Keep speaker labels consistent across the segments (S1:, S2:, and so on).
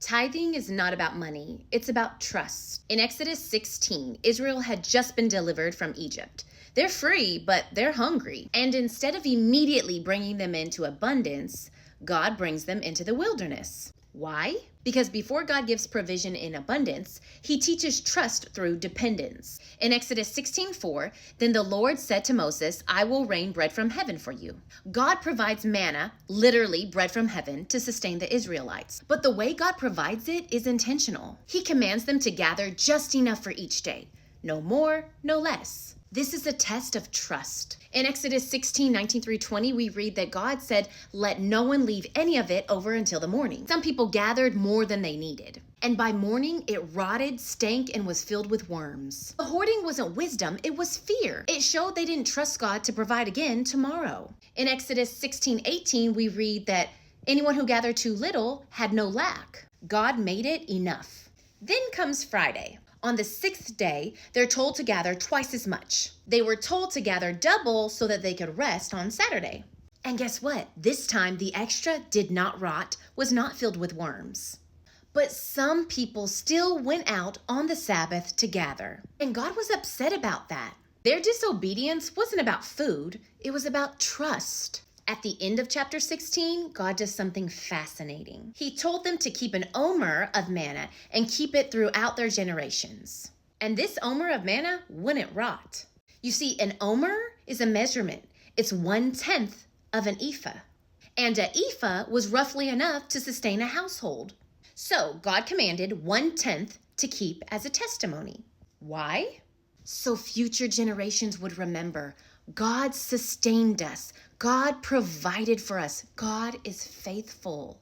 S1: Tithing is not about money, it's about trust. In Exodus 16, Israel had just been delivered from Egypt. They're free, but they're hungry. And instead of immediately bringing them into abundance, God brings them into the wilderness. Why? Because before God gives provision in abundance, he teaches trust through dependence. In Exodus 16:4, then the Lord said to Moses, I will rain bread from heaven for you. God provides manna, literally bread from heaven, to sustain the Israelites. But the way God provides it is intentional. He commands them to gather just enough for each day. No more, no less. This is a test of trust. In Exodus 16:19-20, we read that God said, let no one leave any of it over until the morning. Some people gathered more than they needed. And by morning, it rotted, stank, and was filled with worms. The hoarding wasn't wisdom, it was fear. It showed they didn't trust God to provide again tomorrow. In Exodus 16:18, we read that anyone who gathered too little had no lack. God made it enough. Then comes Friday. On the sixth day, they're told to gather twice as much. They were told to gather double so that they could rest on Saturday. And guess what? This time, the extra did not rot, was not filled with worms. But some people still went out on the Sabbath to gather. And God was upset about that. Their disobedience wasn't about food, it was about trust. At the end of chapter 16, God does something fascinating. He told them to keep an omer of manna and keep it throughout their generations. And this omer of manna wouldn't rot. You see, an omer is a measurement. It's 1/10 of an ephah. And an ephah was roughly enough to sustain a household. So God commanded 1/10 to keep as a testimony. Why? So future generations would remember God sustained us. God provided for us. God is faithful.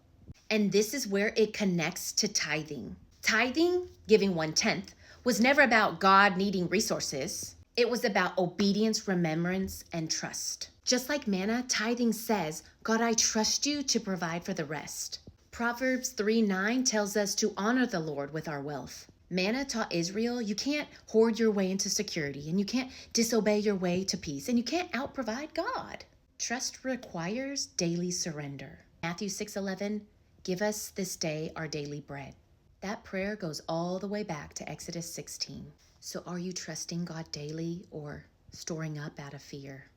S1: And this is where it connects to tithing. Tithing, giving 1/10, was never about God needing resources. It was about obedience, remembrance, and trust. Just like manna, tithing says, God, I trust you to provide for the rest. Proverbs 3:9 tells us to honor the Lord with our wealth. Manna taught Israel you can't hoard your way into security, and you can't disobey your way to peace, and you can't outprovide God. Trust requires daily surrender. Matthew 6:11, give us this day our daily bread. That prayer goes all the way back to Exodus 16. So are you trusting God daily or storing up out of fear?